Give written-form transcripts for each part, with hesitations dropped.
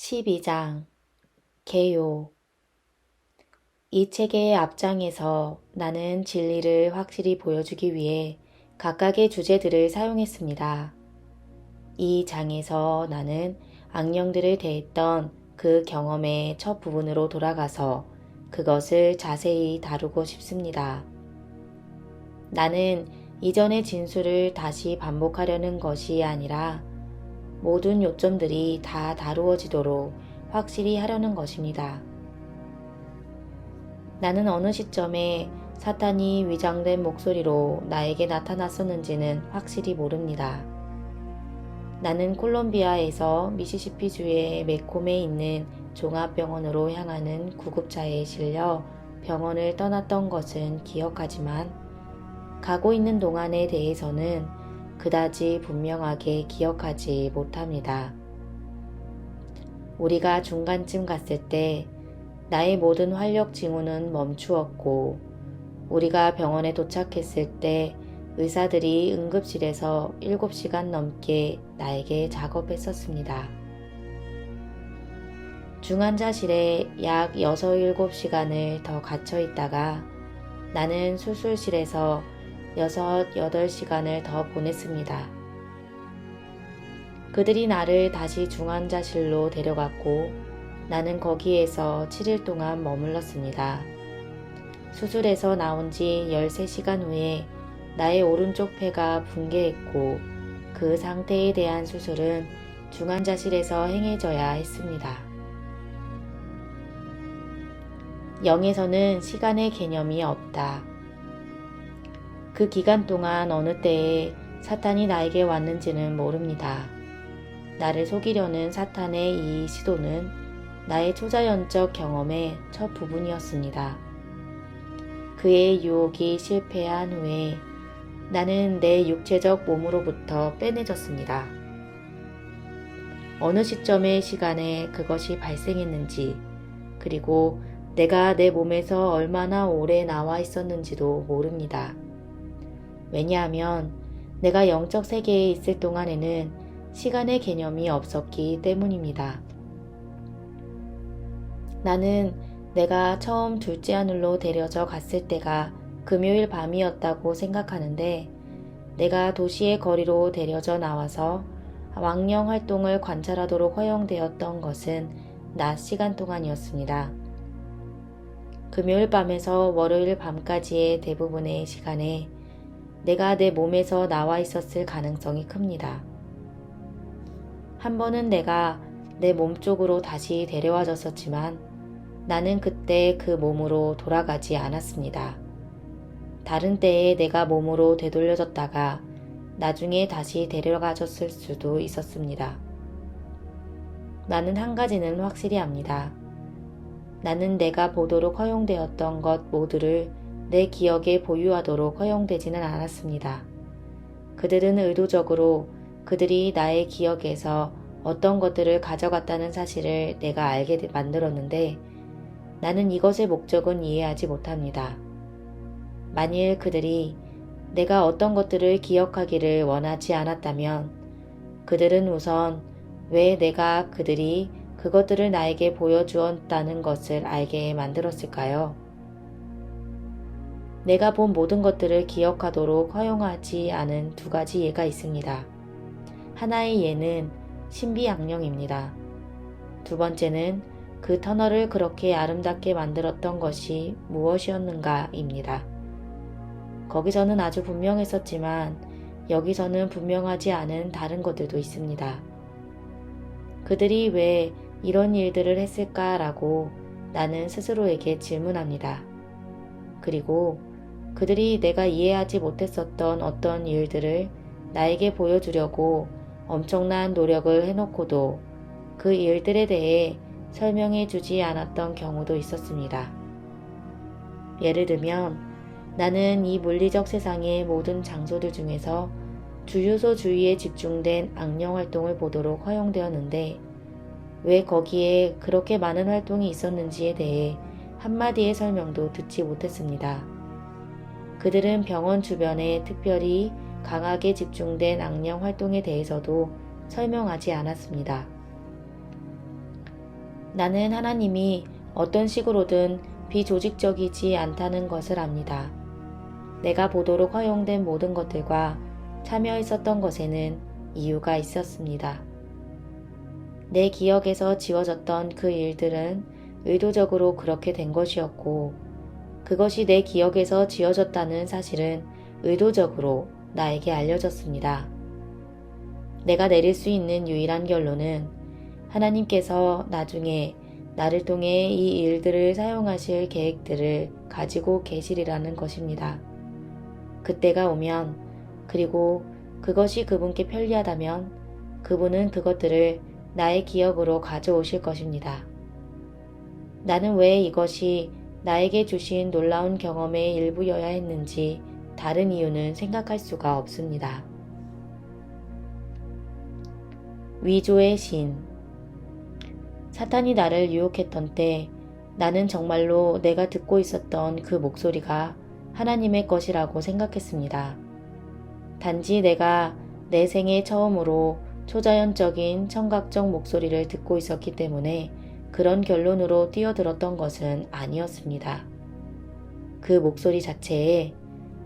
12장 개요. 이 책의 앞장에서 나는 진리를 확실히 보여주기 위해 각각의 주제들을 사용했습니다. 이 장에서 나는 악령들을 대했던 그 경험의 첫 부분으로 돌아가서 그것을 자세히 다루고 싶습니다. 나는 이전의 진술을 다시 반복하려는 것이 아니라 모든 요점들이 다 다루어지도록 확실히 하려는 것입니다. 나는 어느 시점에 사탄이 위장된 목소리로 나에게 나타났었는지는 확실히 모릅니다. 나는 콜롬비아에서 미시시피주의 매콤에 있는 종합병원으로 향하는 구급차에 실려 병원을 떠났던 것은 기억하지만 가고 있는 동안에 대해서는 그다지 분명하게 기억하지 못합니다. 우리가 중간쯤 갔을 때 나의 모든 활력 징후는 멈추었고 우리가 병원에 도착했을 때 의사들이 응급실에서 7시간 넘게 나에게 작업했었습니다. 중환자실에 약 6, 7시간을 더 갇혀 있다가 나는 수술실에서 6, 8시간을 더 보냈습니다. 그들이 나를 다시 중환자실로 데려갔고 나는 거기에서 7일 동안 머물렀습니다. 수술에서 나온 지 13시간 후에 나의 오른쪽 폐가 붕괴했고 그 상태에 대한 수술은 중환자실에서 행해져야 했습니다. 영에서는 시간의 개념이 없다. 그 기간 동안 어느 때에 사탄이 나에게 왔는지는 모릅니다. 나를 속이려는 사탄의 이 시도는 나의 초자연적 경험의 첫 부분이었습니다. 그의 유혹이 실패한 후에 나는 내 육체적 몸으로부터 빼내졌습니다. 어느 시점의 시간에 그것이 발생했는지, 그리고 내가 내 몸에서 얼마나 오래 나와 있었는지도 모릅니다. 왜냐하면 내가 영적 세계에 있을 동안에는 시간의 개념이 없었기 때문입니다. 나는 내가 처음 둘째 하늘로 데려져 갔을 때가 금요일 밤이었다고 생각하는데 내가 도시의 거리로 데려져 나와서 왕령 활동을 관찰하도록 허용되었던 것은 낮 시간 동안이었습니다. 금요일 밤에서 월요일 밤까지의 대부분의 시간에 내가 내 몸에서 나와 있었을 가능성이 큽니다. 한 번은 내가 내 몸 쪽으로 다시 데려와졌었지만 나는 그때 그 몸으로 돌아가지 않았습니다. 다른 때에 내가 몸으로 되돌려졌다가 나중에 다시 데려가졌을 수도 있었습니다. 나는 한 가지는 확실히 압니다. 나는 내가 보도록 허용되었던 것 모두를 내 기억에 보유하도록 허용되지는 않았습니다. 그들은 의도적으로 그들이 나의 기억에서 어떤 것들을 가져갔다는 사실을 내가 알게 만들었는데 나는 이것의 목적은 이해하지 못합니다. 만일 그들이 내가 어떤 것들을 기억하기를 원하지 않았다면 그들은 우선 왜 내가 그들이 그것들을 나에게 보여주었다는 것을 알게 만들었을까요? 내가 본 모든 것들을 기억하도록 허용하지 않은 두 가지 예가 있습니다. 하나의 예는 신비 악령입니다. 두 번째는 그 터널을 그렇게 아름답게 만들었던 것이 무엇이었는가입니다. 거기서는 아주 분명했었지만 여기서는 분명하지 않은 다른 것들도 있습니다. 그들이 왜 이런 일들을 했을까라고 나는 스스로에게 질문합니다. 그리고 그들이 내가 이해하지 못했었던 어떤 일들을 나에게 보여주려고 엄청난 노력을 해놓고도 그 일들에 대해 설명해 주지 않았던 경우도 있었습니다. 예를 들면 나는 이 물리적 세상의 모든 장소들 중에서 주유소 주위에 집중된 악령 활동을 보도록 허용되었는데 왜 거기에 그렇게 많은 활동이 있었는지에 대해 한마디의 설명도 듣지 못했습니다. 그들은 병원 주변에 특별히 강하게 집중된 악령 활동에 대해서도 설명하지 않았습니다. 나는 하나님이 어떤 식으로든 비조직적이지 않다는 것을 압니다. 내가 보도록 허용된 모든 것들과 참여했었던 것에는 이유가 있었습니다. 내 기억에서 지워졌던 그 일들은 의도적으로 그렇게 된 것이었고, 그것이 내 기억에서 지워졌다는 사실은 의도적으로 나에게 알려졌습니다. 내가 내릴 수 있는 유일한 결론은 하나님께서 나중에 나를 통해 이 일들을 사용하실 계획들을 가지고 계시리라는 것입니다. 그때가 오면, 그리고 그것이 그분께 편리하다면 그분은 그것들을 나의 기억으로 가져오실 것입니다. 나는 왜 이것이 나에게 주신 놀라운 경험의 일부여야 했는지 다른 이유는 생각할 수가 없습니다. 위조의 신. 사탄이 나를 유혹했던 때 나는 정말로 내가 듣고 있었던 그 목소리가 하나님의 것이라고 생각했습니다. 단지 내가 내 생애 처음으로 초자연적인 청각적 목소리를 듣고 있었기 때문에 그런 결론으로 뛰어들었던 것은 아니었습니다. 그 목소리 자체에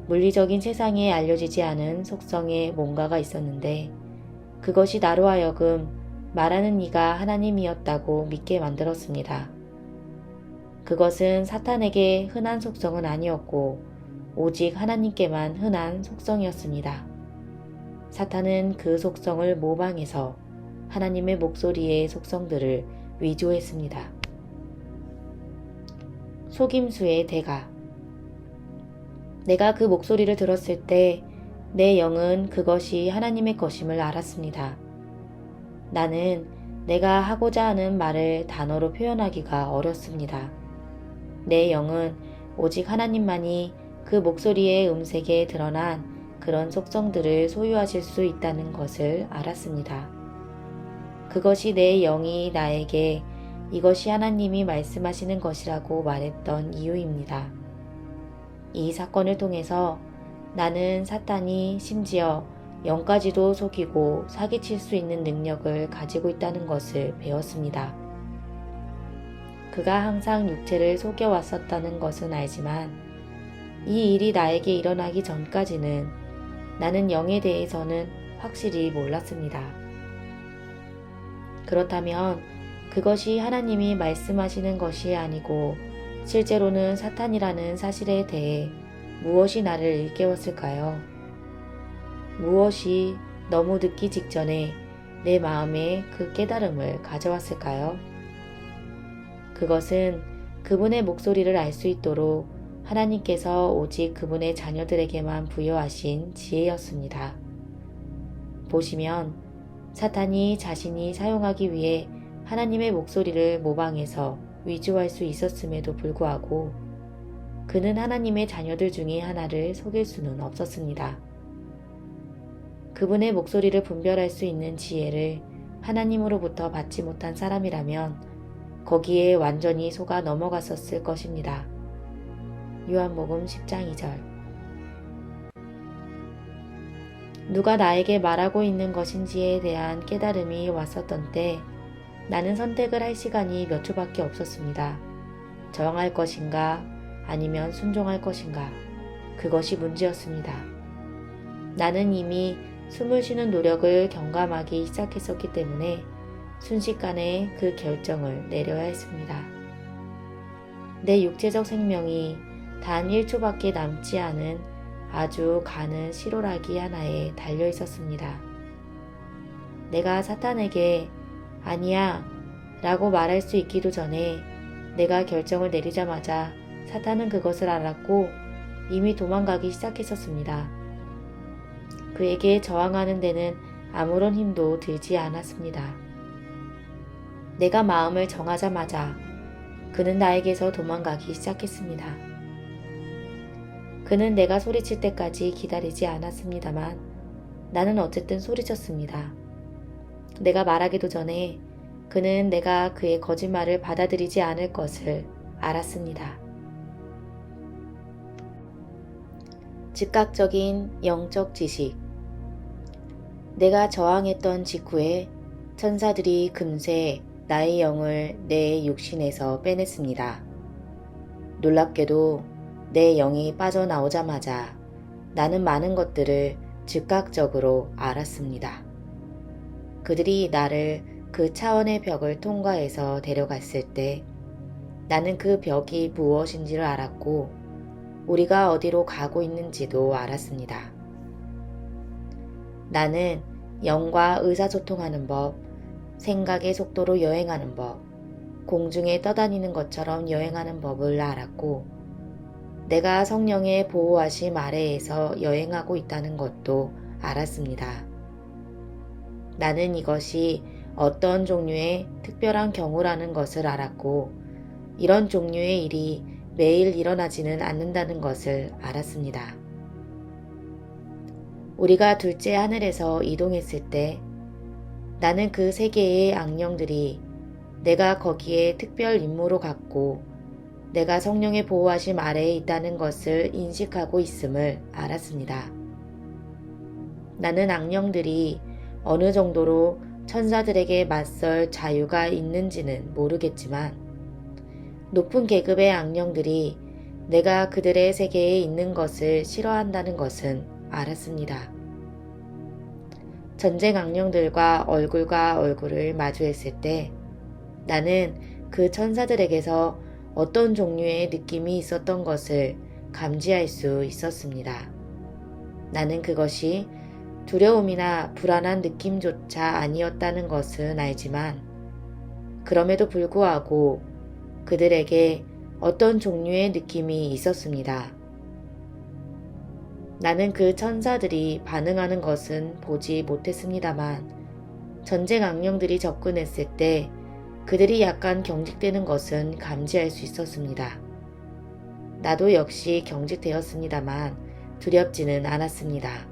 물리적인 세상에 알려지지 않은 속성의 뭔가가 있었는데 그것이 나로 하여금 말하는 이가 하나님이었다고 믿게 만들었습니다. 그것은 사탄에게 흔한 속성은 아니었고 오직 하나님께만 흔한 속성이었습니다. 사탄은 그 속성을 모방해서 하나님의 목소리의 속성들을 위조했습니다. 속임수의 대가. 내가 그 목소리를 들었을 때 내 영은 그것이 하나님의 것임을 알았습니다. 나는 내가 하고자 하는 말을 단어로 표현하기가 어렵습니다. 내 영은 오직 하나님만이 그 목소리의 음색에 드러난 그런 속성들을 소유하실 수 있다는 것을 알았습니다. 그것이 내 영이 나에게 이것이 하나님이 말씀하시는 것이라고 말했던 이유입니다. 이 사건을 통해서 나는 사탄이 심지어 영까지도 속이고 사기칠 수 있는 능력을 가지고 있다는 것을 배웠습니다. 그가 항상 육체를 속여왔었다는 것은 알지만 이 일이 나에게 일어나기 전까지는 나는 영에 대해서는 확실히 몰랐습니다. 그렇다면 그것이 하나님이 말씀하시는 것이 아니고 실제로는 사탄이라는 사실에 대해 무엇이 나를 일깨웠을까요? 무엇이 너무 늦기 직전에 내 마음에 그 깨달음을 가져왔을까요? 그것은 그분의 목소리를 알 수 있도록 하나님께서 오직 그분의 자녀들에게만 부여하신 지혜였습니다. 보시면 사탄이 자신이 사용하기 위해 하나님의 목소리를 모방해서 위조할 수 있었음에도 불구하고 그는 하나님의 자녀들 중에 하나를 속일 수는 없었습니다. 그분의 목소리를 분별할 수 있는 지혜를 하나님으로부터 받지 못한 사람이라면 거기에 완전히 속아 넘어갔었을 것입니다. 요한복음 10장 2절. 누가 나에게 말하고 있는 것인지에 대한 깨달음이 왔었던 때 나는 선택을 할 시간이 몇 초밖에 없었습니다. 저항할 것인가 아니면 순종할 것인가. 그것이 문제였습니다. 나는 이미 숨을 쉬는 노력을 경감하기 시작했었기 때문에 순식간에 그 결정을 내려야 했습니다. 내 육체적 생명이 단 1초밖에 남지 않은 아주 가는 실오라기 하나에 달려 있었습니다. 내가 사탄에게 아니야 라고 말할 수 있기도 전에 내가 결정을 내리자마자 사탄은 그것을 알았고 이미 도망가기 시작했었습니다. 그에게 저항하는 데는 아무런 힘도 들지 않았습니다. 내가 마음을 정하자마자 그는 나에게서 도망가기 시작했습니다. 그는 내가 소리칠 때까지 기다리지 않았습니다만 나는 어쨌든 소리쳤습니다. 내가 말하기도 전에 그는 내가 그의 거짓말을 받아들이지 않을 것을 알았습니다. 즉각적인 영적 지식. 내가 저항했던 직후에 천사들이 금세 나의 영을 내 육신에서 빼냈습니다. 놀랍게도 내 영이 빠져나오자마자 나는 많은 것들을 즉각적으로 알았습니다. 그들이 나를 그 차원의 벽을 통과해서 데려갔을 때 나는 그 벽이 무엇인지를 알았고 우리가 어디로 가고 있는지도 알았습니다. 나는 영과 의사소통하는 법, 생각의 속도로 여행하는 법, 공중에 떠다니는 것처럼 여행하는 법을 알았고 내가 성령의 보호하심 아래에서 여행하고 있다는 것도 알았습니다. 나는 이것이 어떤 종류의 특별한 경우라는 것을 알았고 이런 종류의 일이 매일 일어나지는 않는다는 것을 알았습니다. 우리가 둘째 하늘에서 이동했을 때 나는 그 세계의 악령들이 내가 거기에 특별 임무로 갔고 내가 성령의 보호하심 아래에 있다는 것을 인식하고 있음을 알았습니다. 나는 악령들이 어느 정도로 천사들에게 맞설 자유가 있는지는 모르겠지만 높은 계급의 악령들이 내가 그들의 세계에 있는 것을 싫어한다는 것은 알았습니다. 전쟁 악령들과 얼굴을 마주했을 때 나는 그 천사들에게서 어떤 종류의 느낌이 있었던 것을 감지할 수 있었습니다. 나는 그것이 두려움이나 불안한 느낌조차 아니었다는 것은 알지만 그럼에도 불구하고 그들에게 어떤 종류의 느낌이 있었습니다. 나는 그 천사들이 반응하는 것은 보지 못했습니다만 전쟁 악령들이 접근했을 때 그들이 약간 경직되는 것은 감지할 수 있었습니다. 나도 역시 경직되었습니다만 두렵지는 않았습니다.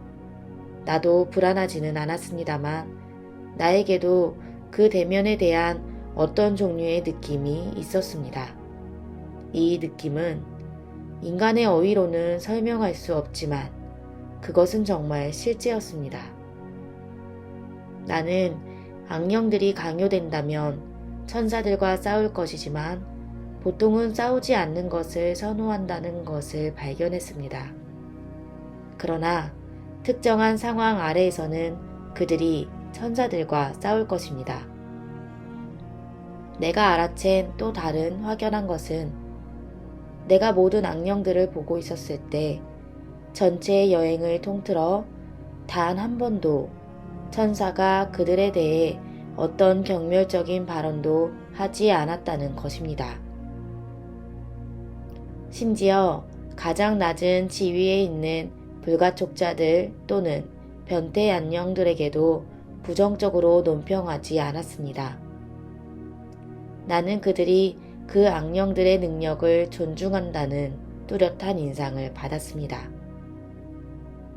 나도 불안하지는 않았습니다만 나에게도 그 대면에 대한 어떤 종류의 느낌이 있었습니다. 이 느낌은 인간의 어휘로는 설명할 수 없지만 그것은 정말 실제였습니다. 나는 악령들이 강요된다면 천사들과 싸울 것이지만 보통은 싸우지 않는 것을 선호한다는 것을 발견했습니다. 그러나 특정한 상황 아래에서는 그들이 천사들과 싸울 것입니다. 내가 알아챈 또 다른 확연한 것은 내가 모든 악령들을 보고 있었을 때 전체의 여행을 통틀어 단 한 번도 천사가 그들에 대해 어떤 경멸적인 발언도 하지 않았다는 것입니다. 심지어 가장 낮은 지위에 있는 불가촉자들 또는 변태 안녕들에게도 부정적으로 논평하지 않았습니다. 나는 그들이 그 악령들의 능력을 존중한다는 뚜렷한 인상을 받았습니다.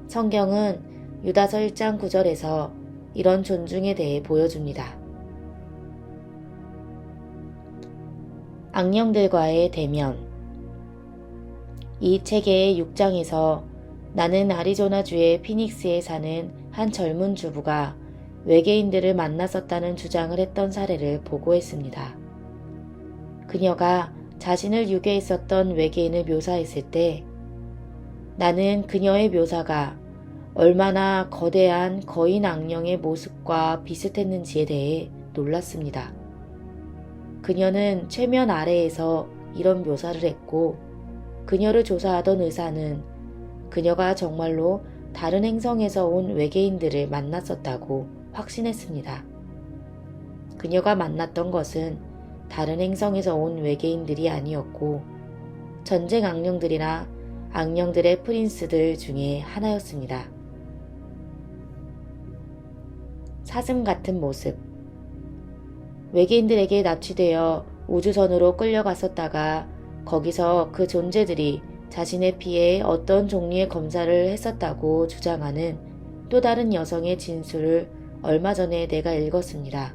성경은 유다서 1장 9절에서 이런 존중에 대해 보여줍니다. 악령들과의 대면. 이 책의 6장에서 나는 아리조나주의 피닉스에 사는 한 젊은 주부가 외계인들을 만났었다는 주장을 했던 사례를 보고했습니다. 그녀가 자신을 유괴했었던 외계인을 묘사했을 때 나는 그녀의 묘사가 얼마나 거대한 거인 악령의 모습과 비슷했는지에 대해 놀랐습니다. 그녀는 최면 아래에서 이런 묘사를 했고 그녀를 조사하던 의사는 그녀가 정말로 다른 행성에서 온 외계인들을 만났었다고 확신했습니다. 그녀가 만났던 것은 다른 행성에서 온 외계인들이 아니었고 전쟁 악령들이나 악령들의 프린스들 중에 하나였습니다. 사슴 같은 모습. 외계인들에게 납치되어 우주선으로 끌려갔었다가 거기서 그 존재들이 자신의 피에 어떤 종류의 검사를 했었다고 주장하는 또 다른 여성의 진술을 얼마 전에 내가 읽었습니다.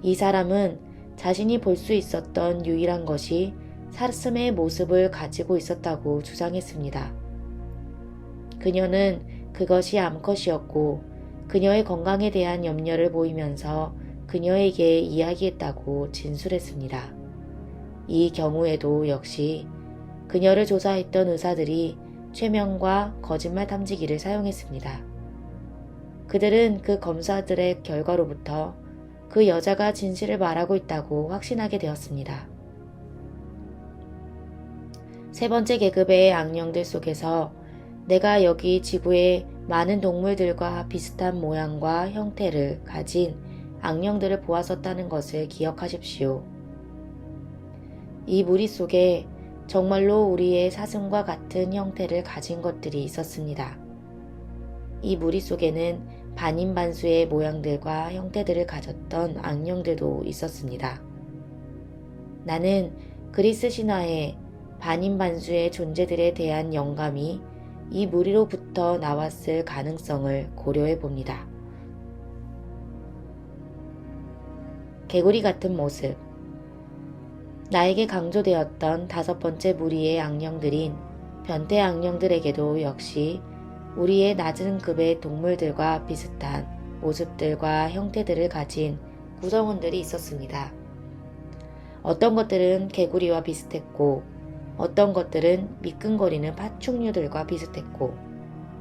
이 사람은 자신이 볼 수 있었던 유일한 것이 사슴의 모습을 가지고 있었다고 주장했습니다. 그녀는 그것이 암컷이었고 그녀의 건강에 대한 염려를 보이면서 그녀에게 이야기했다고 진술했습니다. 이 경우에도 역시 그녀를 조사했던 의사들이 최면과 거짓말 탐지기를 사용했습니다. 그들은 그 검사들의 결과로부터 그 여자가 진실을 말하고 있다고 확신하게 되었습니다. 세 번째 계급의 악령들 속에서 내가 여기 지구의 많은 동물들과 비슷한 모양과 형태를 가진 악령들을 보았었다는 것을 기억하십시오. 이 무리 속에 정말로 우리의 사슴과 같은 형태를 가진 것들이 있었습니다. 이 무리 속에는 반인반수의 모양들과 형태들을 가졌던 악령들도 있었습니다. 나는 그리스 신화의 반인반수의 존재들에 대한 영감이 이 무리로부터 나왔을 가능성을 고려해 봅니다. 개구리 같은 모습. 나에게 강조되었던 다섯 번째 무리의 악령들인 변태 악령들에게도 역시 우리의 낮은 급의 동물들과 비슷한 모습들과 형태들을 가진 구성원들이 있었습니다. 어떤 것들은 개구리와 비슷했고, 어떤 것들은 미끈거리는 파충류들과 비슷했고,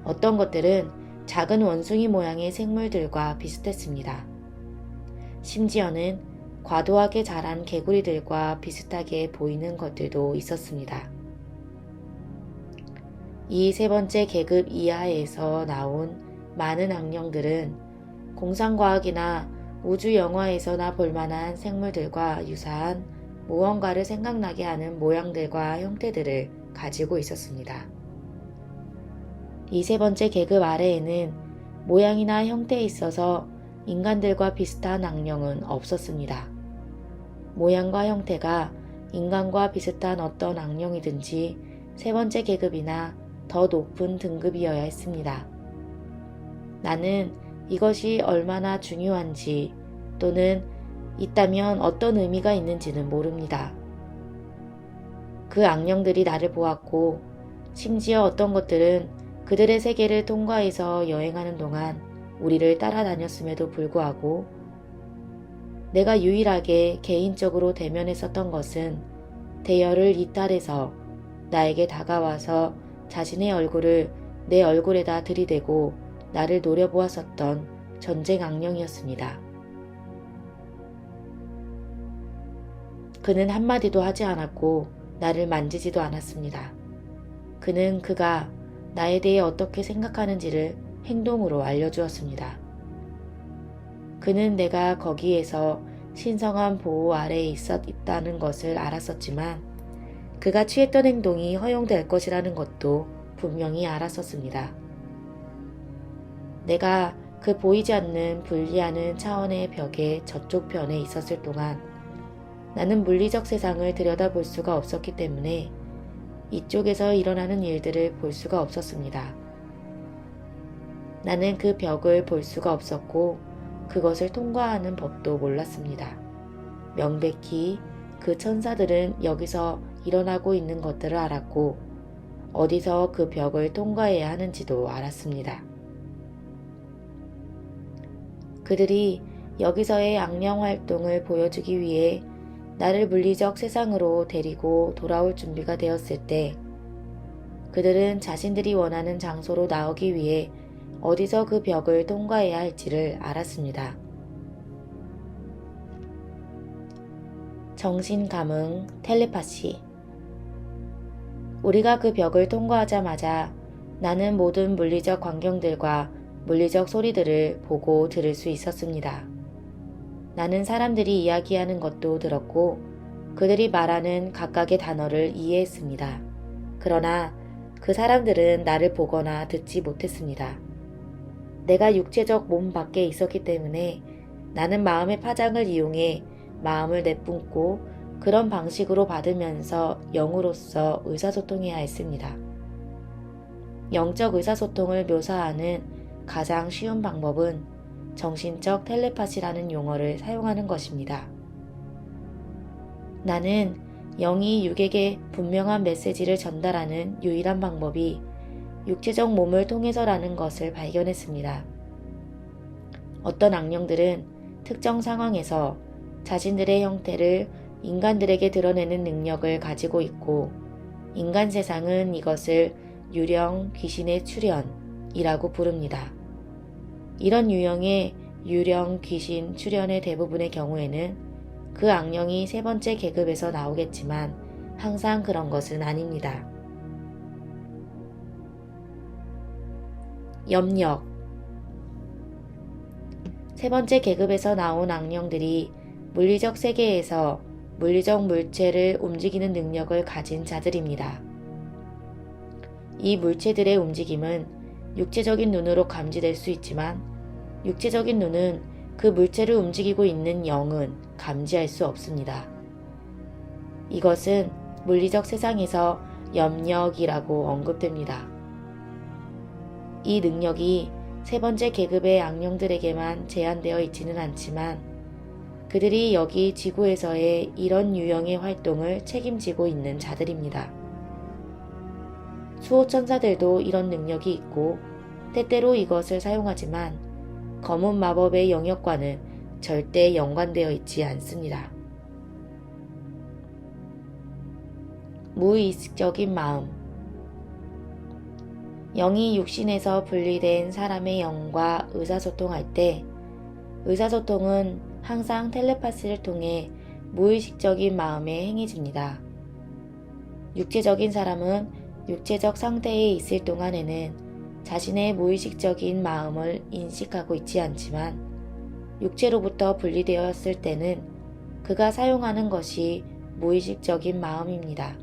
어떤 것들은 작은 원숭이 모양의 생물들과 비슷했습니다. 심지어는 과도하게 자란 개구리들과 비슷하게 보이는 것들도 있었습니다. 이 세 번째 계급 이하에서 나온 많은 악령들은 공상과학이나 우주 영화에서나 볼만한 생물들과 유사한 무언가를 생각나게 하는 모양들과 형태들을 가지고 있었습니다. 이 세 번째 계급 아래에는 모양이나 형태에 있어서 인간들과 비슷한 악령은 없었습니다. 모양과 형태가 인간과 비슷한 어떤 악령이든지 세 번째 계급이나 더 높은 등급이어야 했습니다. 나는 이것이 얼마나 중요한지 또는 있다면 어떤 의미가 있는지는 모릅니다. 그 악령들이 나를 보았고 심지어 어떤 것들은 그들의 세계를 통과해서 여행하는 동안 우리를 따라다녔음에도 불구하고 내가 유일하게 개인적으로 대면했었던 것은 대열을 이탈해서 나에게 다가와서 자신의 얼굴을 내 얼굴에다 들이대고 나를 노려보았었던 전쟁 악령이었습니다. 그는 한마디도 하지 않았고 나를 만지지도 않았습니다. 그는 그가 나에 대해 어떻게 생각하는지를 행동으로 알려주었습니다. 그는 내가 거기에서 신성한 보호 아래에 있다는 것을 알았었지만 그가 취했던 행동이 허용될 것이라는 것도 분명히 알았었습니다. 내가 그 보이지 않는 분리하는 차원의 벽의 저쪽 편에 있었을 동안 나는 물리적 세상을 들여다볼 수가 없었기 때문에 이쪽에서 일어나는 일들을 볼 수가 없었습니다. 나는 그 벽을 볼 수가 없었고 그것을 통과하는 법도 몰랐습니다. 명백히 그 천사들은 여기서 일어나고 있는 것들을 알았고 어디서 그 벽을 통과해야 하는지도 알았습니다. 그들이 여기서의 악령 활동을 보여주기 위해 나를 물리적 세상으로 데리고 돌아올 준비가 되었을 때 그들은 자신들이 원하는 장소로 나오기 위해 어디서 그 벽을 통과해야 할지를 알았습니다. 정신 감응, 텔레파시. 우리가 그 벽을 통과하자마자 나는 모든 물리적 광경들과 물리적 소리들을 보고 들을 수 있었습니다. 나는 사람들이 이야기하는 것도 들었고 그들이 말하는 각각의 단어를 이해했습니다. 그러나 그 사람들은 나를 보거나 듣지 못했습니다. 내가 육체적 몸 밖에 있었기 때문에 나는 마음의 파장을 이용해 마음을 내뿜고 그런 방식으로 받으면서 영으로서 의사소통해야 했습니다. 영적 의사소통을 묘사하는 가장 쉬운 방법은 정신적 텔레파시라는 용어를 사용하는 것입니다. 나는 영이 육에게 분명한 메시지를 전달하는 유일한 방법이 육체적 몸을 통해서라는 것을 발견했습니다. 어떤 악령들은 특정 상황에서 자신들의 형태를 인간들에게 드러내는 능력을 가지고 있고 인간 세상은 이것을 유령, 귀신의 출현이라고 부릅니다. 이런 유형의 유령, 귀신, 출현의 대부분의 경우에는 그 악령이 세 번째 계급에서 나오겠지만 항상 그런 것은 아닙니다. 염력. 세 번째 계급에서 나온 악령들이 물리적 세계에서 물리적 물체를 움직이는 능력을 가진 자들입니다. 이 물체들의 움직임은 육체적인 눈으로 감지될 수 있지만 육체적인 눈은 그 물체를 움직이고 있는 영은 감지할 수 없습니다. 이것은 물리적 세상에서 염력이라고 언급됩니다. 이 능력이 세 번째 계급의 악령들에게만 제한되어 있지는 않지만 그들이 여기 지구에서의 이런 유형의 활동을 책임지고 있는 자들입니다. 수호천사들도 이런 능력이 있고 때때로 이것을 사용하지만 검은 마법의 영역과는 절대 연관되어 있지 않습니다. 무의식적인 마음. 영이 육신에서 분리된 사람의 영과 의사소통할 때 의사소통은 항상 텔레파시를 통해 무의식적인 마음에 행해집니다. 육체적인 사람은 육체적 상태에 있을 동안에는 자신의 무의식적인 마음을 인식하고 있지 않지만 육체로부터 분리되었을 때는 그가 사용하는 것이 무의식적인 마음입니다.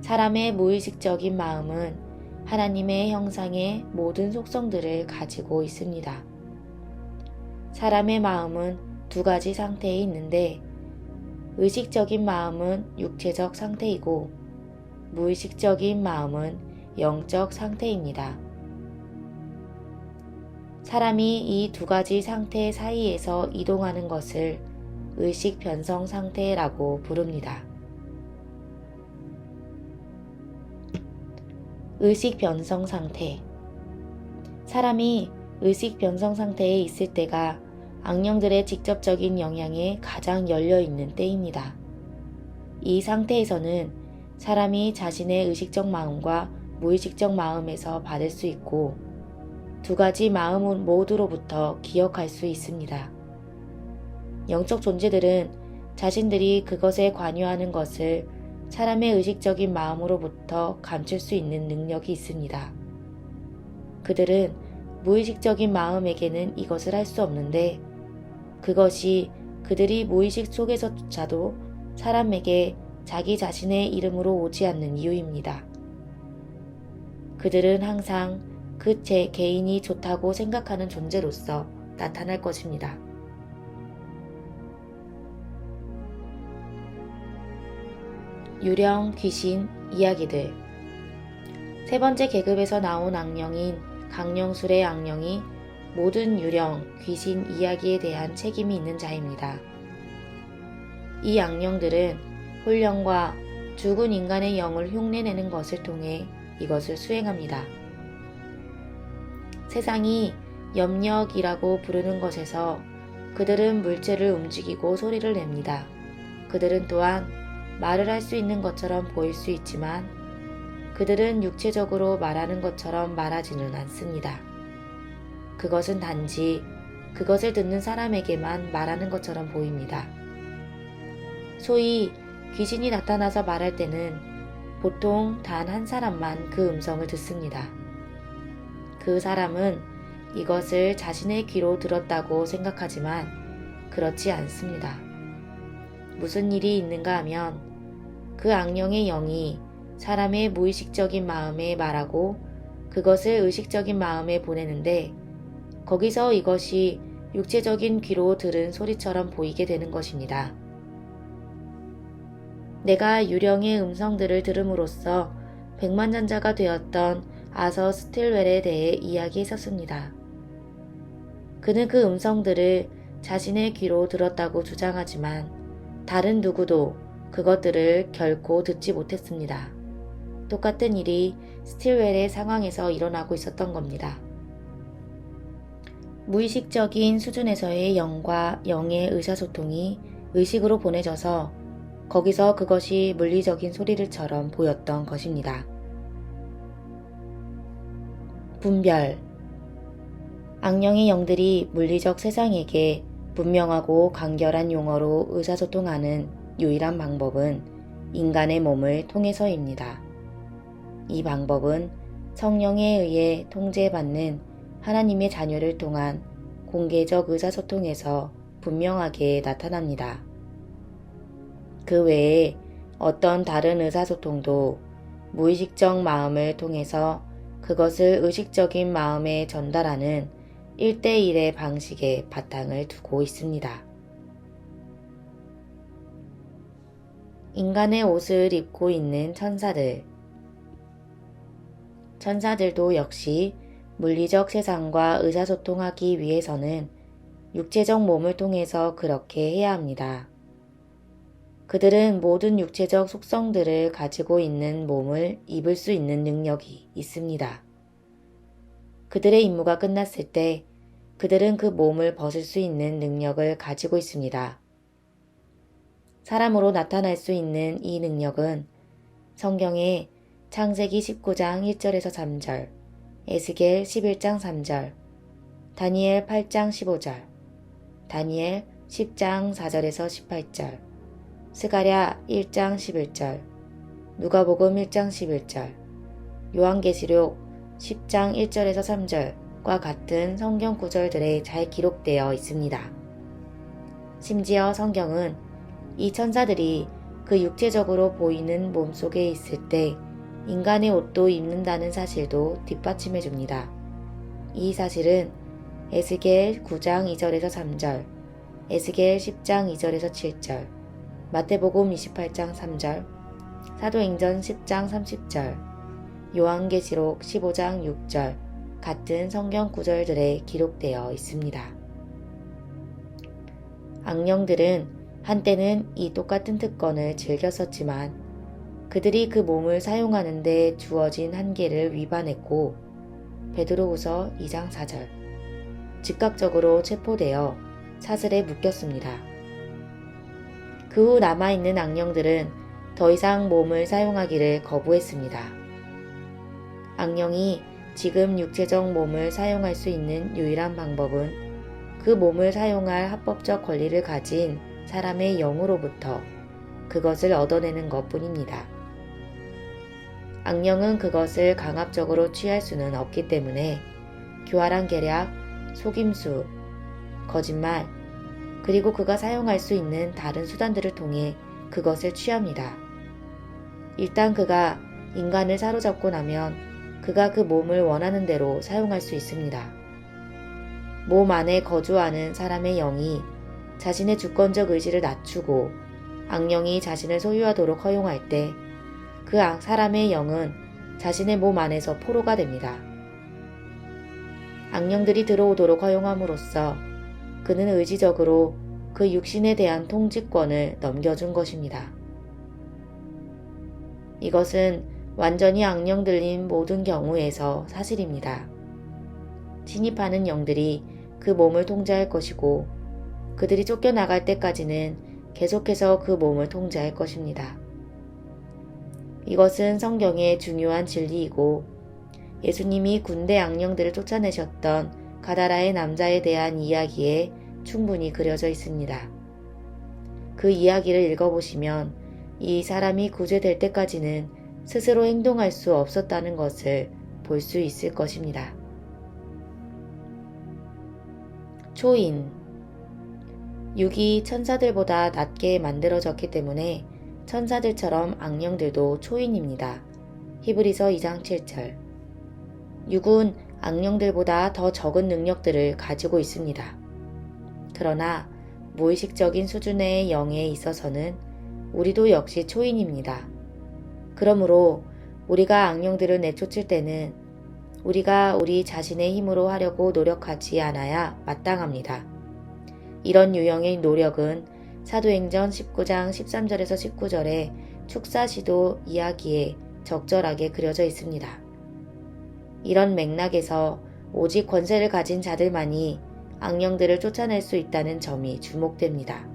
사람의 무의식적인 마음은 하나님의 형상의 모든 속성들을 가지고 있습니다. 사람의 마음은 두 가지 상태에 있는데 의식적인 마음은 육체적 상태이고 무의식적인 마음은 영적 상태입니다. 사람이 이 두 가지 상태 사이에서 이동하는 것을 의식 변성 상태라고 부릅니다. 의식 변성 상태. 사람이 의식 변성 상태에 있을 때가 악령들의 직접적인 영향에 가장 열려있는 때입니다. 이 상태에서는 사람이 자신의 의식적 마음과 무의식적 마음에서 받을 수 있고 두 가지 마음 모두로부터 기억할 수 있습니다. 영적 존재들은 자신들이 그것에 관여하는 것을 사람의 의식적인 마음으로부터 감출 수 있는 능력이 있습니다. 그들은 무의식적인 마음에게는 이것을 할 수 없는데 그것이 그들이 무의식 속에서조차도 사람에게 자기 자신의 이름으로 오지 않는 이유입니다. 그들은 항상 그 개인이 좋다고 생각하는 존재로서 나타날 것입니다. 유령, 귀신, 이야기들. 세 번째 계급에서 나온 악령인 강령술의 악령이 모든 유령, 귀신 이야기에 대한 책임이 있는 자입니다. 이 악령들은 혼령과 죽은 인간의 영을 흉내내는 것을 통해 이것을 수행합니다. 세상이 염력이라고 부르는 것에서 그들은 물체를 움직이고 소리를 냅니다. 그들은 또한 말을 할 수 있는 것처럼 보일 수 있지만 그들은 육체적으로 말하는 것처럼 말하지는 않습니다. 그것은 단지 그것을 듣는 사람에게만 말하는 것처럼 보입니다. 소위 귀신이 나타나서 말할 때는 보통 단 한 사람만 그 음성을 듣습니다. 그 사람은 이것을 자신의 귀로 들었다고 생각하지만 그렇지 않습니다. 무슨 일이 있는가 하면 그 악령의 영이 사람의 무의식적인 마음에 말하고 그것을 의식적인 마음에 보내는데 거기서 이것이 육체적인 귀로 들은 소리처럼 보이게 되는 것입니다. 내가 유령의 음성들을 들음으로써 백만장자가 되었던 아서 스틸웰에 대해 이야기했었습니다. 그는 그 음성들을 자신의 귀로 들었다고 주장하지만 다른 누구도 그것들을 결코 듣지 못했습니다. 똑같은 일이 스틸웰의 상황에서 일어나고 있었던 겁니다. 무의식적인 수준에서의 영과 영의 의사소통이 의식으로 보내져서 거기서 그것이 물리적인 소리를처럼 보였던 것입니다. 분별. 악령의 영들이 물리적 세상에게 분명하고 간결한 용어로 의사소통하는 유일한 방법은 인간의 몸을 통해서입니다. 이 방법은 성령에 의해 통제받는 하나님의 자녀를 통한 공개적 의사소통에서 분명하게 나타납니다. 그 외에 어떤 다른 의사소통도 무의식적 마음을 통해서 그것을 의식적인 마음에 전달하는 1대1의 방식에 바탕을 두고 있습니다. 인간의 옷을 입고 있는 천사들. 천사들도 역시 물리적 세상과 의사소통하기 위해서는 육체적 몸을 통해서 그렇게 해야 합니다. 그들은 모든 육체적 속성들을 가지고 있는 몸을 입을 수 있는 능력이 있습니다. 그들의 임무가 끝났을 때 그들은 그 몸을 벗을 수 있는 능력을 가지고 있습니다. 사람으로 나타날 수 있는 이 능력은 성경에 창세기 19장 1절에서 3절, 에스겔 11장 3절, 다니엘 8장 15절, 다니엘 10장 4절에서 18절, 스가랴 1장 11절, 누가복음 1장 11절, 요한계시록 10장 1절에서 3절과 같은 성경 구절들에 잘 기록되어 있습니다. 심지어 성경은 이 천사들이 그 육체적으로 보이는 몸 속에 있을 때 인간의 옷도 입는다는 사실도 뒷받침해 줍니다. 이 사실은 에스겔 9장 2절에서 3절, 에스겔 10장 2절에서 7절, 마태복음 28장 3절, 사도행전 10장 30절, 요한계시록 15장 6절 같은 성경 구절들에 기록되어 있습니다. 악령들은 한때는 이 똑같은 특권을 즐겼었지만 그들이 그 몸을 사용하는 데 주어진 한계를 위반했고 베드로후서 2장 4절 즉각적으로 체포되어 사슬에 묶였습니다. 그 후 남아있는 악령들은 더 이상 몸을 사용하기를 거부했습니다. 악령이 지금 육체적 몸을 사용할 수 있는 유일한 방법은 그 몸을 사용할 합법적 권리를 가진 사람의 영으로부터 그것을 얻어내는 것뿐입니다. 악령은 그것을 강압적으로 취할 수는 없기 때문에 교활한 계략, 속임수, 거짓말, 그리고 그가 사용할 수 있는 다른 수단들을 통해 그것을 취합니다. 일단 그가 인간을 사로잡고 나면 그가 그 몸을 원하는 대로 사용할 수 있습니다. 몸 안에 거주하는 사람의 영이 자신의 주권적 의지를 낮추고 악령이 자신을 소유하도록 허용할 때 그 사람의 영은 자신의 몸 안에서 포로가 됩니다. 악령들이 들어오도록 허용함으로써 그는 의지적으로 그 육신에 대한 통치권을 넘겨준 것입니다. 이것은 완전히 악령들인 모든 경우에서 사실입니다. 침입하는 영들이 그 몸을 통제할 것이고 그들이 쫓겨나갈 때까지는 계속해서 그 몸을 통제할 것입니다. 이것은 성경의 중요한 진리이고 예수님이 군대 악령들을 쫓아내셨던 가다라의 남자에 대한 이야기에 충분히 그려져 있습니다. 그 이야기를 읽어보시면 이 사람이 구제될 때까지는 스스로 행동할 수 없었다는 것을 볼 수 있을 것입니다. 초인. 육이 천사들보다 낮게 만들어졌기 때문에 천사들처럼 악령들도 초인입니다. 히브리서 2장 7절. 육은 악령들보다 더 적은 능력들을 가지고 있습니다. 그러나 무의식적인 수준의 영에 있어서는 우리도 역시 초인입니다. 그러므로 우리가 악령들을 내쫓을 때는 우리가 우리 자신의 힘으로 하려고 노력하지 않아야 마땅합니다. 이런 유형의 노력은 사도행전 19장 13절에서 19절의 축사시도 이야기에 적절하게 그려져 있습니다. 이런 맥락에서 오직 권세를 가진 자들만이 악령들을 쫓아낼 수 있다는 점이 주목됩니다.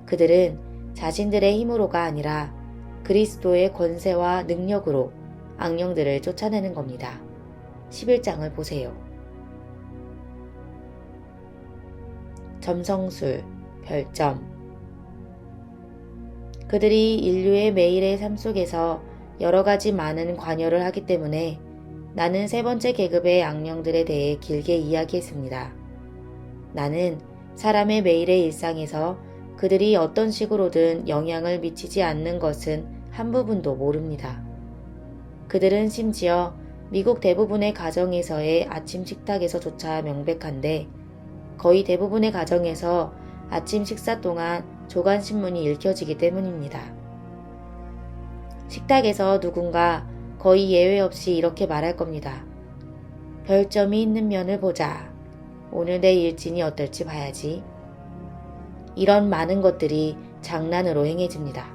그들은 자신들의 힘으로가 아니라 그리스도의 권세와 능력으로 악령들을 쫓아내는 겁니다. 11장을 보세요. 점성술, 별점. 그들이 인류의 매일의 삶 속에서 여러 가지 많은 관여를 하기 때문에 나는 세 번째 계급의 악령들에 대해 길게 이야기했습니다. 나는 사람의 매일의 일상에서 그들이 어떤 식으로든 영향을 미치지 않는 것은 한 부분도 모릅니다. 그들은 심지어 미국 대부분의 가정에서의 아침 식탁에서조차 명백한데 거의 대부분의 가정에서 아침 식사 동안 조간신문이 읽혀지기 때문입니다. 식탁에서 누군가 거의 예외 없이 이렇게 말할 겁니다. 별점이 있는 면을 보자. 오늘 내 일진이 어떨지 봐야지. 이런 많은 것들이 장난으로 행해집니다.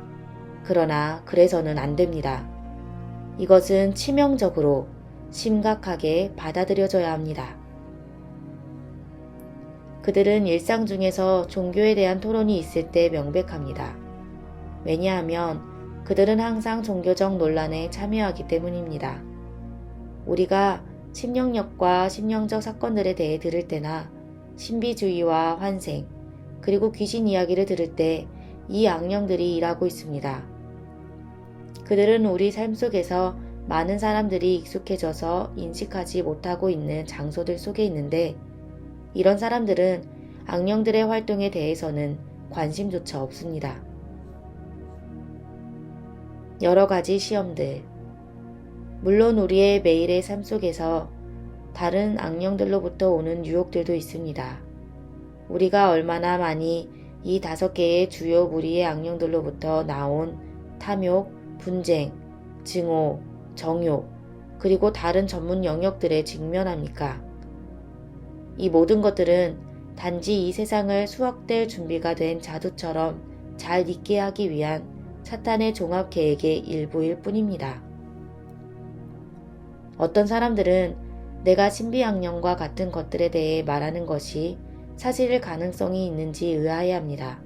그러나 그래서는 안 됩니다. 이것은 치명적으로 심각하게 받아들여져야 합니다. 그들은 일상 중에서 종교에 대한 토론이 있을 때 명백합니다. 왜냐하면 그들은 항상 종교적 논란에 참여하기 때문입니다. 우리가 심령력과 심령적 사건들에 대해 들을 때나 신비주의와 환생, 그리고 귀신 이야기를 들을 때 이 악령들이 일하고 있습니다. 그들은 우리 삶 속에서 많은 사람들이 익숙해져서 인식하지 못하고 있는 장소들 속에 있는데 이런 사람들은 악령들의 활동에 대해서는 관심조차 없습니다. 여러 가지 시험들. 물론 우리의 매일의 삶 속에서 다른 악령들로부터 오는 유혹들도 있습니다. 우리가 얼마나 많이 이 5개의 주요 무리의 악령들로부터 나온 탐욕, 분쟁, 증오, 정욕, 그리고 다른 전문 영역들에 직면합니까? 이 모든 것들은 단지 이 세상을 수확될 준비가 된 자두처럼 잘 익게 하기 위한 사탄의 종합 계획의 일부일 뿐입니다. 어떤 사람들은 내가 신비악령과 같은 것들에 대해 말하는 것이 사실일 가능성이 있는지 의아해합니다.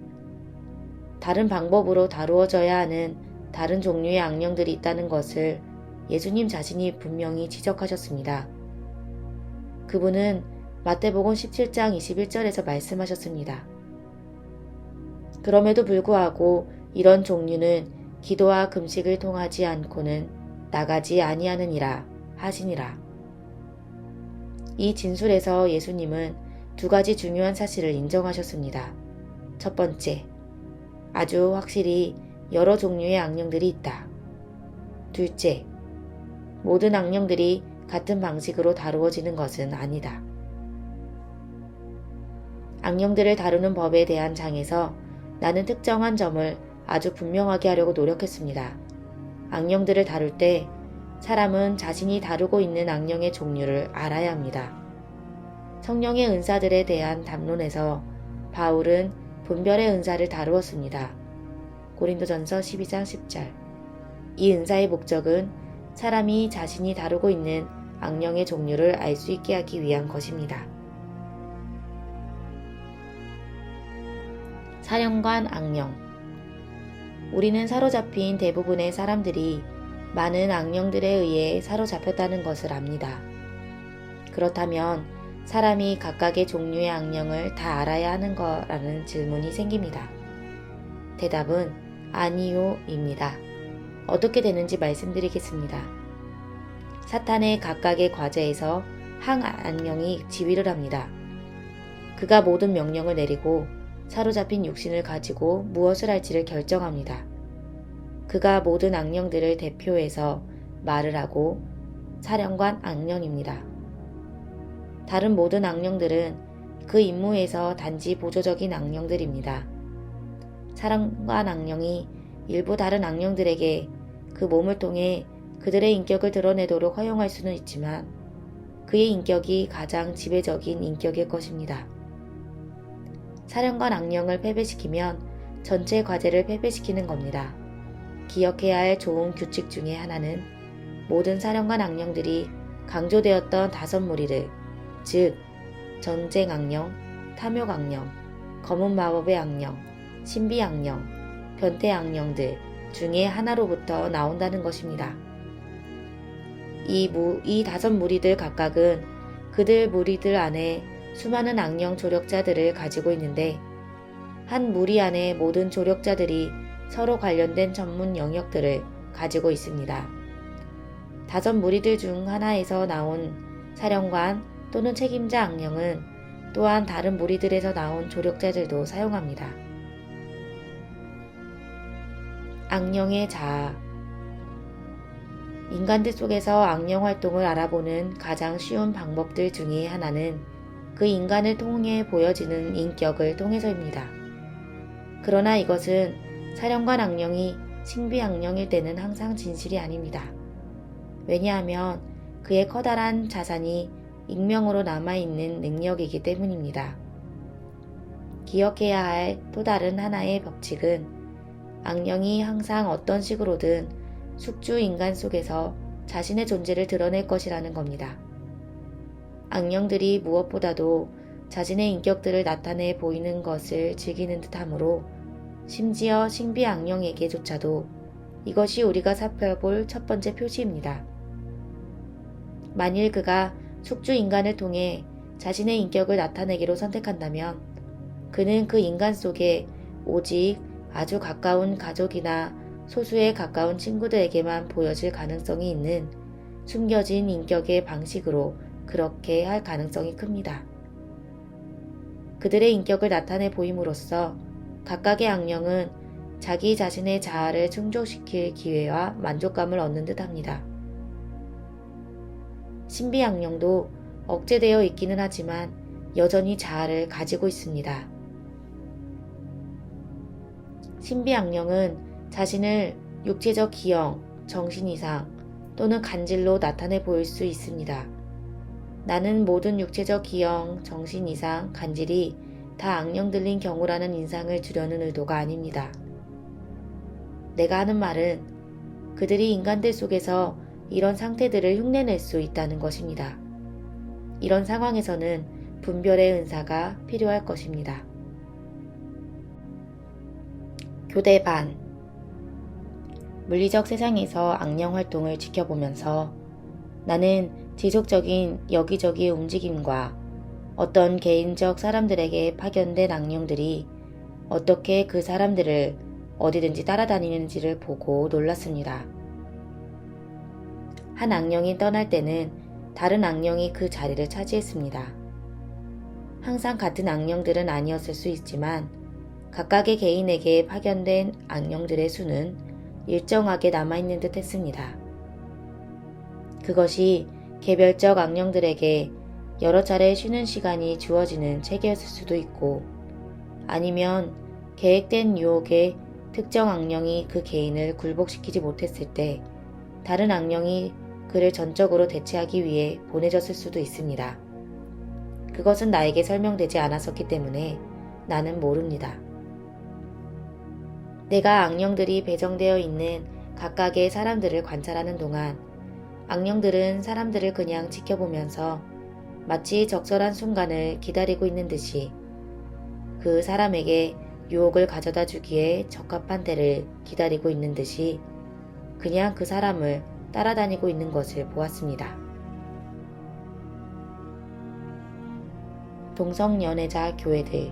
다른 방법으로 다루어져야 하는 다른 종류의 악령들이 있다는 것을 예수님 자신이 분명히 지적하셨습니다. 그분은 마태복음 17장 21절에서 말씀하셨습니다. 그럼에도 불구하고 이런 종류는 기도와 금식을 통하지 않고는 나가지 아니하느니라 하시니라. 이 진술에서 예수님은 2가지 중요한 사실을 인정하셨습니다. 첫 번째, 아주 확실히 여러 종류의 악령들이 있다. 둘째, 모든 악령들이 같은 방식으로 다루어지는 것은 아니다. 악령들을 다루는 법에 대한 장에서 나는 특정한 점을 아주 분명하게 하려고 노력했습니다. 악령들을 다룰 때 사람은 자신이 다루고 있는 악령의 종류를 알아야 합니다. 성령의 은사들에 대한 담론에서 바울은 분별의 은사를 다루었습니다. 고린도전서 12장 10절. 이 은사의 목적은 사람이 자신이 다루고 있는 악령의 종류를 알 수 있게 하기 위한 것입니다. 사령관 악령. 우리는 사로잡힌 대부분의 사람들이 많은 악령들에 의해 사로잡혔다는 것을 압니다. 그렇다면 사람이 각각의 종류의 악령을 다 알아야 하는 거라는 질문이 생깁니다. 대답은 아니요입니다. 어떻게 되는지 말씀드리겠습니다. 사탄의 각각의 과제에서 한 악령이 지휘를 합니다. 그가 모든 명령을 내리고 사로잡힌 육신을 가지고 무엇을 할지를 결정합니다. 그가 모든 악령들을 대표해서 말을 하고 사령관 악령입니다. 다른 모든 악령들은 그 임무에서 단지 보조적인 악령들입니다. 사령관 악령이 일부 다른 악령들에게 그 몸을 통해 그들의 인격을 드러내도록 허용할 수는 있지만 그의 인격이 가장 지배적인 인격일 것입니다. 사령관 악령을 패배시키면 전체 과제를 패배시키는 겁니다. 기억해야 할 좋은 규칙 중에 하나는 모든 사령관 악령들이 강조되었던 5무리를, 즉 전쟁 악령, 탐욕 악령, 검은 마법의 악령, 신비 악령, 변태 악령들 중에 하나로부터 나온다는 것입니다. 이 다섯 무리들 각각은 그들 무리들 안에 수많은 악령 조력자들을 가지고 있는데 한 무리 안에 모든 조력자들이 서로 관련된 전문 영역들을 가지고 있습니다. 다섯 무리들 중 하나에서 나온 사령관 또는 책임자 악령은 또한 다른 무리들에서 나온 조력자들도 사용합니다. 악령의 자아. 인간들 속에서 악령 활동을 알아보는 가장 쉬운 방법들 중의 하나는 그 인간을 통해 보여지는 인격을 통해서입니다. 그러나 이것은 사령관 악령이 신비 악령일 때는 항상 진실이 아닙니다. 왜냐하면 그의 커다란 자산이 익명으로 남아있는 능력이기 때문입니다. 기억해야 할 또 다른 하나의 법칙은 악령이 항상 어떤 식으로든 숙주 인간 속에서 자신의 존재를 드러낼 것이라는 겁니다. 악령들이 무엇보다도 자신의 인격들을 나타내 보이는 것을 즐기는 듯하므로 심지어 신비 악령에게조차도 이것이 우리가 살펴볼 첫 번째 표시입니다. 만일 그가 숙주 인간을 통해 자신의 인격을 나타내기로 선택한다면 그는 그 인간 속에 오직 아주 가까운 가족이나 소수의 가까운 친구들에게만 보여질 가능성이 있는 숨겨진 인격의 방식으로 그렇게 할 가능성이 큽니다. 그들의 인격을 나타내 보임으로써 각각의 악령은 자기 자신의 자아를 충족시킬 기회와 만족감을 얻는 듯합니다. 신비 악령도 억제되어 있기는 하지만 여전히 자아를 가지고 있습니다. 신비 악령은 자신을 육체적 기형, 정신 이상 또는 간질로 나타내 보일 수 있습니다. 나는 모든 육체적 기형, 정신 이상, 간질이 다 악령들린 경우라는 인상을 주려는 의도가 아닙니다. 내가 하는 말은 그들이 인간들 속에서 이런 상태들을 흉내낼 수 있다는 것입니다. 이런 상황에서는 분별의 은사가 필요할 것입니다. 교대반. 물리적 세상에서 악령 활동을 지켜보면서 나는 지속적인 여기저기 움직임과 어떤 개인적 사람들에게 파견된 악령들이 어떻게 그 사람들을 어디든지 따라다니는지를 보고 놀랐습니다. 한 악령이 떠날 때는 다른 악령이 그 자리를 차지했습니다. 항상 같은 악령들은 아니었을 수 있지만 각각의 개인에게 파견된 악령들의 수는 일정하게 남아있는 듯 했습니다. 그것이 개별적 악령들에게 여러 차례 쉬는 시간이 주어지는 체계였을 수도 있고 아니면 계획된 유혹에 특정 악령이 그 개인을 굴복시키지 못했을 때 다른 악령이 그를 전적으로 대체하기 위해 보내졌을 수도 있습니다. 그것은 나에게 설명되지 않았었기 때문에 나는 모릅니다. 내가 악령들이 배정되어 있는 각각의 사람들을 관찰하는 동안 악령들은 사람들을 그냥 지켜보면서 마치 적절한 순간을 기다리고 있는 듯이 그 사람에게 유혹을 가져다 주기에 적합한 때를 기다리고 있는 듯이 그냥 그 사람을 따라다니고 있는 것을 보았습니다. 동성연애자 교회들.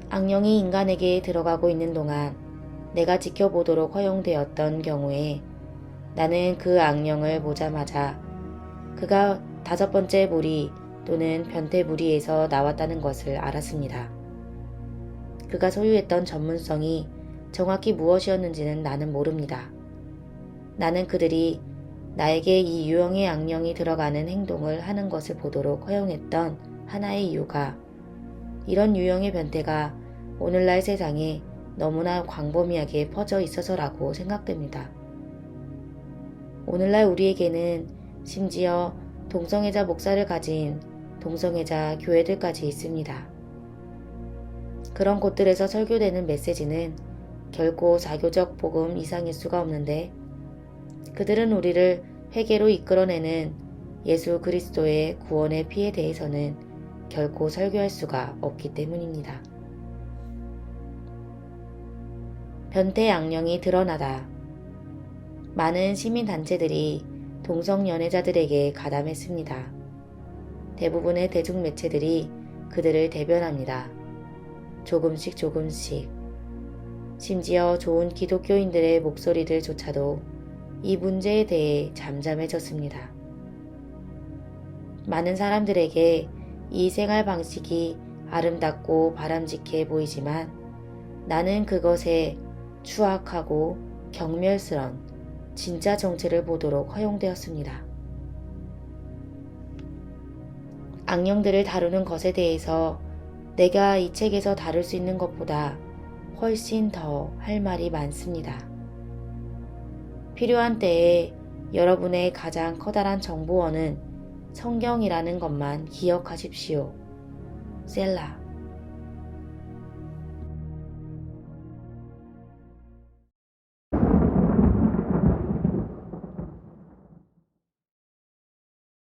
악령이 인간에게 들어가고 있는 동안 내가 지켜보도록 허용되었던 경우에 나는 그 악령을 보자마자 그가 5번째 무리 또는 변태 무리에서 나왔다는 것을 알았습니다. 그가 소유했던 전문성이 정확히 무엇이었는지는 나는 모릅니다. 나는 그들이 나에게 이 유형의 악령이 들어가는 행동을 하는 것을 보도록 허용했던 하나의 이유가 이런 유형의 변태가 오늘날 세상에 너무나 광범위하게 퍼져 있어서라고 생각됩니다. 오늘날 우리에게는 심지어 동성애자 목사를 가진 동성애자 교회들까지 있습니다. 그런 곳들에서 설교되는 메시지는 결코 사교적 복음 이상일 수가 없는데 그들은 우리를 회개로 이끌어내는 예수 그리스도의 구원의 피에 대해서는 결코 설교할 수가 없기 때문입니다. 변태 악령이 드러나다. 많은 시민단체들이 동성연애자들에게 가담했습니다. 대부분의 대중매체들이 그들을 대변합니다. 조금씩. 심지어 좋은 기독교인들의 목소리들조차도 이 문제에 대해 잠잠해졌습니다. 많은 사람들에게 이 생활 방식이 아름답고 바람직해 보이지만 나는 그것에 추악하고 경멸스런 진짜 정체를 보도록 허용되었습니다. 악령들을 다루는 것에 대해서 내가 이 책에서 다룰 수 있는 것보다 훨씬 더 할 말이 많습니다. 필요한 때에 여러분의 가장 커다란 정보원은 성경이라는 것만 기억하십시오. 셀라.